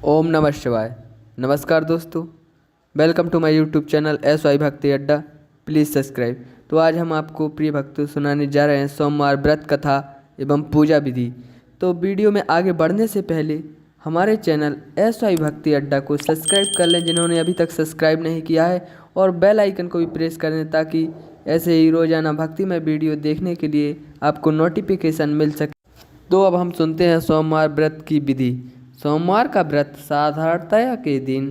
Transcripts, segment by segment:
ओम नमः शिवाय। नमस्कार दोस्तों, welcome to my YouTube channel SY Bhakti Adda. Please subscribe. तो आज हम आपको प्रिय भक्तों सुनाने जा रहे हैं सोमवार व्रत कथा एवं पूजा विधि। तो वीडियो में आगे बढ़ने से पहले हमारे चैनल SY भक्ति अड्डा को सब्सक्राइब कर लें जिन्होंने अभी तक सब्सक्राइब नहीं किया है, और बेल आइकन को भी प्रेस कर दें ताकि ऐसे ही रोज़ाना भक्तिमय वीडियो देखने के लिए आपको नोटिफिकेशन मिल सके। तो अब हम सुनते हैं सोमवार व्रत की विधि। सोमवार का व्रत साधारणतया के दिन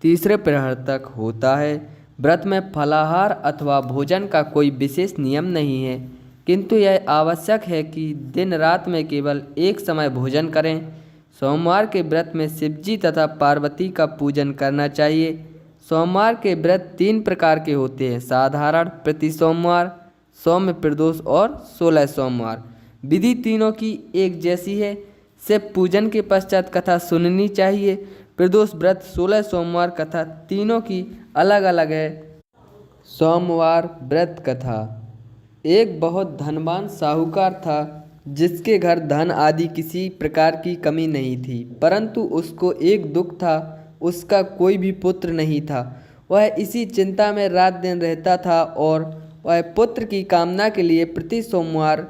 तीसरे प्रहर तक होता है। व्रत में फलाहार अथवा भोजन का कोई विशेष नियम नहीं है, किंतु यह आवश्यक है कि दिन रात में केवल एक समय भोजन करें। सोमवार के व्रत में शिवजी तथा पार्वती का पूजन करना चाहिए। सोमवार के व्रत 3 प्रकार के होते हैं: साधारण, प्रति सोमवार, सौम्य प्रदोष और 16 सोमवार। विधि तीनों की एक जैसी है। शिव पूजन के पश्चात कथा सुननी चाहिए। प्रदोष व्रत 16 सोमवार कथा तीनों की अलग अलग है। सोमवार व्रत कथा। एक बहुत धनवान साहूकार था जिसके घर धन आदि किसी प्रकार की कमी नहीं थी, परंतु उसको एक दुख था, उसका कोई भी पुत्र नहीं था। वह इसी चिंता में रात दिन रहता था और वह पुत्र की कामना के लिए प्रति सोमवार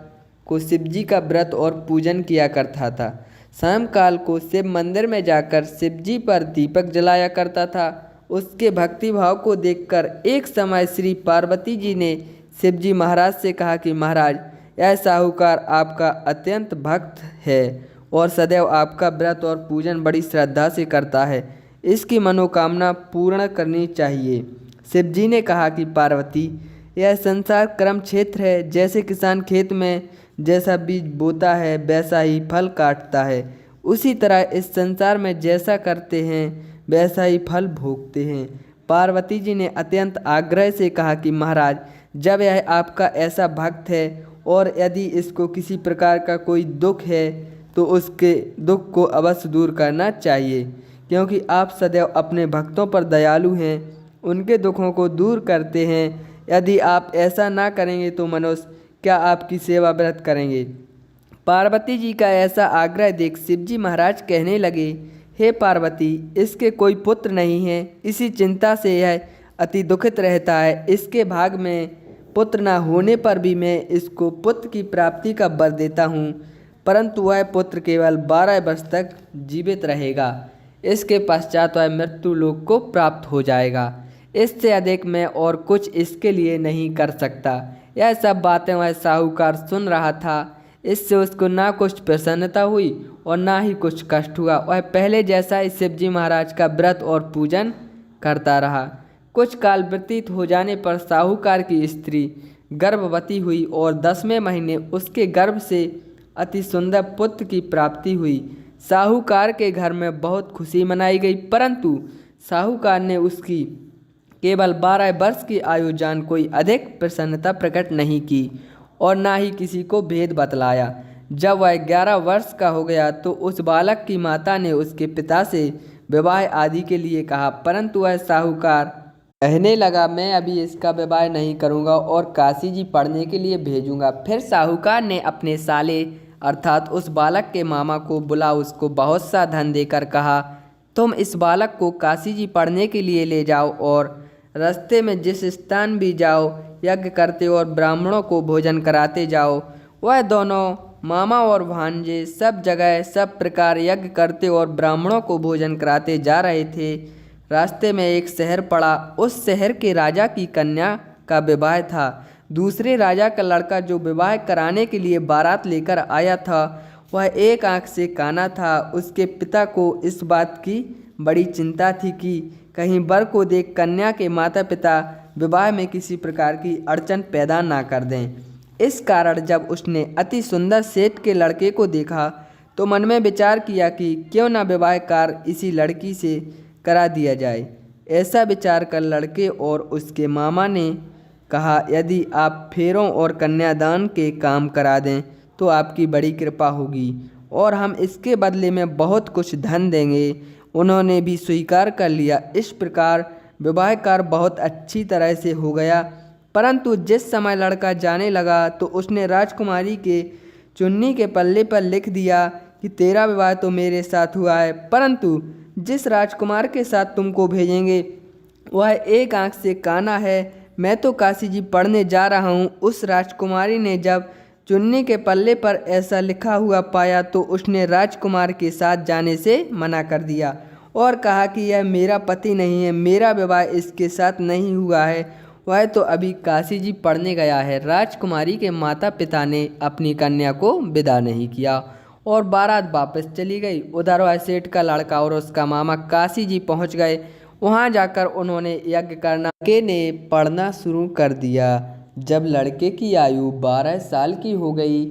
को शिवजी का व्रत और पूजन किया करता था। शाम काल को शिव मंदिर में जाकर शिवजी पर दीपक जलाया करता था। उसके भक्ति भाव को देखकर एक समय श्री पार्वती जी ने शिवजी महाराज से कहा कि महाराज, यह साहूकार आपका अत्यंत भक्त है और सदैव आपका व्रत और पूजन बड़ी श्रद्धा से करता है, इसकी मनोकामना पूर्ण करनी चाहिए। शिवजी ने कहा कि पार्वती, यह संसार कर्म क्षेत्र है। जैसे किसान खेत में जैसा बीज बोता है वैसा ही फल काटता है, उसी तरह इस संसार में जैसा करते हैं वैसा ही फल भोगते हैं। पार्वती जी ने अत्यंत आग्रह से कहा कि महाराज, जब यह आपका ऐसा भक्त है और यदि इसको किसी प्रकार का कोई दुख है तो उसके दुख को अवश्य दूर करना चाहिए, क्योंकि आप सदैव अपने भक्तों पर दयालु हैं, उनके दुखों को दूर करते हैं। यदि आप ऐसा ना करेंगे तो मनुष्य क्या आपकी सेवा व्रत करेंगे। पार्वती जी का ऐसा आग्रह देख शिवजी महाराज कहने लगे, हे पार्वती, इसके कोई पुत्र नहीं है, इसी चिंता से यह अति दुखित रहता है। इसके भाग में पुत्र न होने पर भी मैं इसको पुत्र की प्राप्ति का वर देता हूँ, परंतु वह पुत्र केवल 12 वर्ष तक जीवित रहेगा। इसके पश्चात वह मृत्यु लोक को प्राप्त हो जाएगा। इससे अधिक मैं और कुछ इसके लिए नहीं कर सकता। यह सब बातें वह साहूकार सुन रहा था। इससे उसको ना कुछ प्रसन्नता हुई और ना ही कुछ कष्ट हुआ। वह पहले जैसा ही शिवजी महाराज का व्रत और पूजन करता रहा। कुछ काल व्यतीत हो जाने पर साहूकार की स्त्री गर्भवती हुई और 10वें महीने उसके गर्भ से अति सुंदर पुत्र की प्राप्ति हुई। साहूकार के घर में बहुत खुशी मनाई गई, परंतु साहूकार ने उसकी केवल 12 वर्ष की आयु जान कोई अधिक प्रसन्नता प्रकट नहीं की और ना ही किसी को भेद बतलाया। जब वह 11 वर्ष का हो गया तो उस बालक की माता ने उसके पिता से विवाह आदि के लिए कहा, परंतु वह साहूकार कहने लगा, मैं अभी इसका विवाह नहीं करूंगा और काशी जी पढ़ने के लिए भेजूंगा। फिर साहूकार ने अपने साले अर्थात उस बालक के मामा को बुला उसको बहुत सा धन देकर कहा, तुम इस बालक को काशी जी पढ़ने के लिए ले जाओ और रास्ते में जिस स्थान भी जाओ यज्ञ करते और ब्राह्मणों को भोजन कराते जाओ। वह दोनों मामा और भांजे सब जगह सब प्रकार यज्ञ करते और ब्राह्मणों को भोजन कराते जा रहे थे। रास्ते में एक शहर पड़ा। उस शहर के राजा की कन्या का विवाह था। दूसरे राजा का लड़का जो विवाह कराने के लिए बारात लेकर आया था वह एक आंख से काना था। उसके पिता को इस बात की बड़ी चिंता थी कि कहीं वर को देख कन्या के माता पिता विवाह में किसी प्रकार की अड़चन पैदा ना कर दें। इस कारण जब उसने अति सुंदर सेठ के लड़के को देखा तो मन में विचार किया कि क्यों ना विवाह कार्य इसी लड़की से करा दिया जाए। ऐसा विचार कर लड़के और उसके मामा ने कहा, यदि आप फेरों और कन्यादान के काम करा दें तो आपकी बड़ी कृपा होगी और हम इसके बदले में बहुत कुछ धन देंगे। उन्होंने भी स्वीकार कर लिया। इस प्रकार विवाह कार्य बहुत अच्छी तरह से हो गया। परंतु जिस समय लड़का जाने लगा तो उसने राजकुमारी के चुन्नी के पल्ले पर लिख दिया कि तेरा विवाह तो मेरे साथ हुआ है, परंतु जिस राजकुमार के साथ तुमको भेजेंगे वह एक आंख से काना है। मैं तो काशी जी पढ़ने जा रहा हूँ। उस राजकुमारी ने जब चुन्नी के पल्ले पर ऐसा लिखा हुआ पाया तो उसने राजकुमार के साथ जाने से मना कर दिया और कहा कि यह मेरा पति नहीं है, मेरा विवाह इसके साथ नहीं हुआ है, वह तो अभी काशी जी पढ़ने गया है। राजकुमारी के माता पिता ने अपनी कन्या को विदा नहीं किया और बारात वापस चली गई। उधर वह सेठ का लड़का और उसका मामा काशी जी पहुँच गए। वहाँ जाकर उन्होंने यज्ञ करना के ने पढ़ना शुरू कर दिया। जब लड़के की आयु 12 साल की हो गई,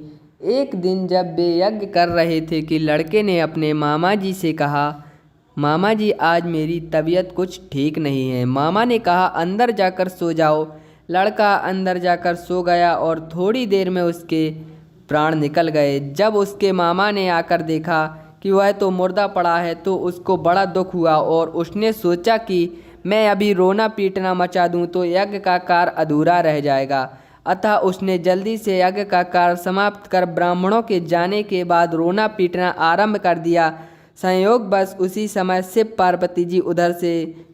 एक दिन जब वे यज्ञ कर रहे थे कि लड़के ने अपने मामा जी से कहा, मामा जी आज मेरी तबीयत कुछ ठीक नहीं है। मामा ने कहा अंदर जाकर सो जाओ। लड़का अंदर जाकर सो गया और थोड़ी देर में उसके प्राण निकल गए। जब उसके मामा ने आकर देखा कि वह तो मुर्दा पड़ा है तो उसको बड़ा दुख हुआ और उसने सोचा कि मैं अभी रोना पीटना मचा दूं तो यज्ञ का कार्य अधूरा रह जाएगा। अतः उसने जल्दी से यज्ञ का कार्य समाप्त कर ब्राह्मणों के जाने के बाद रोना पीटना आरंभ कर दिया। संयोगवश उसी समय शिव पार्वती जी उधर से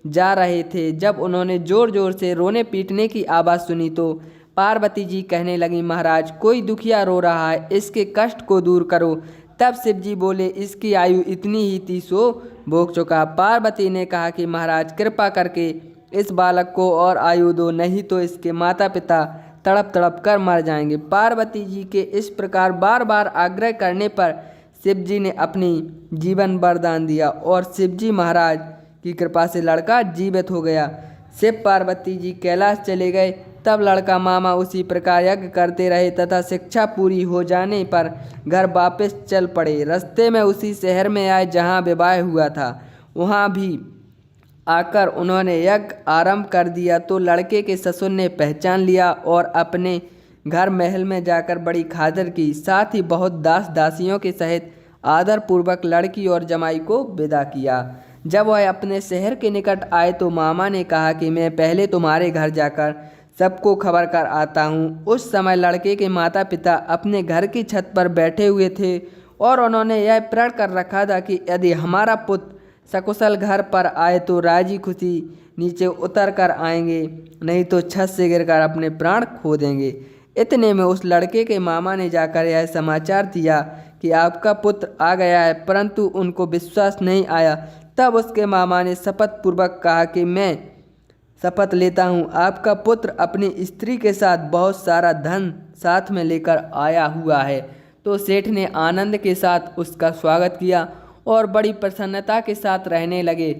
जा रहे थे। जब उन्होंने जोर जोर से रोने पीटने की आवाज़ सुनी तो पार्वती जी कहने लगी, महाराज कोई दुखिया रो रहा है, इसके कष्ट को दूर करो। तब शिव जी बोले, इसकी आयु इतनी ही थी सो भोग चुका। पार्वती ने कहा कि महाराज कृपा करके इस बालक को और आयु दो, नहीं तो इसके माता पिता तड़प तड़प कर मर जाएंगे। पार्वती जी के इस प्रकार बार बार आग्रह करने पर शिव जी ने अपनी जीवन वरदान दिया और शिव जी महाराज की कृपा से लड़का जीवित हो गया। शिव पार्वती जी कैलाश चले गए। तब लड़का मामा उसी प्रकार यज्ञ करते रहे तथा शिक्षा पूरी हो जाने पर घर वापस चल पड़े। रास्ते में उसी शहर में आए जहाँ विवाह हुआ था। वहाँ भी आकर उन्होंने यज्ञ आरंभ कर दिया तो लड़के के ससुर ने पहचान लिया और अपने घर महल में जाकर बड़ी खातिर की। साथ ही बहुत दास दासियों के सहित आदरपूर्वक लड़की और जमाई को विदा किया। जब वह अपने शहर के निकट आए तो मामा ने कहा कि मैं पहले तुम्हारे घर जाकर सबको खबर कर आता हूँ। उस समय लड़के के माता पिता अपने घर की छत पर बैठे हुए थे और उन्होंने यह प्रण कर रखा था कि यदि हमारा पुत्र सकुशल घर पर आए तो राजी खुशी नीचे उतर कर आएंगे, नहीं तो छत से गिरकर अपने प्राण खो देंगे। इतने में उस लड़के के मामा ने जाकर यह समाचार दिया कि आपका पुत्र आ गया है, परंतु उनको विश्वास नहीं आया। तब उसके मामा ने शपथ पूर्वक कहा कि मैं शपथ लेता हूँ आपका पुत्र अपनी स्त्री के साथ बहुत सारा धन साथ में लेकर आया हुआ है। तो सेठ ने आनंद के साथ उसका स्वागत किया और बड़ी प्रसन्नता के साथ रहने लगे।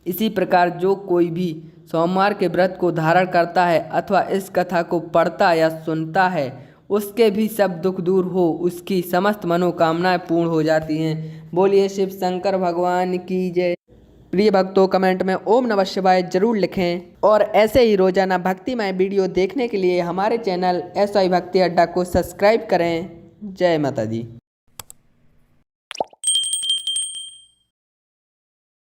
इसी प्रकार जो कोई भी सोमवार के व्रत को धारण करता है अथवा इस कथा को पढ़ता या सुनता है उसके भी सब दुख दूर हो, उसकी समस्त मनोकामनाएं पूर्ण हो जाती हैं। बोलिए शिव शंकर भगवान की जय। प्रिय भक्तों, कमेंट में ओम नमः शिवाय जरूर लिखें और ऐसे ही रोजाना भक्तिमय वीडियो देखने के लिए हमारे चैनल SY भक्ति अड्डा को सब्सक्राइब करें। जय माता दी।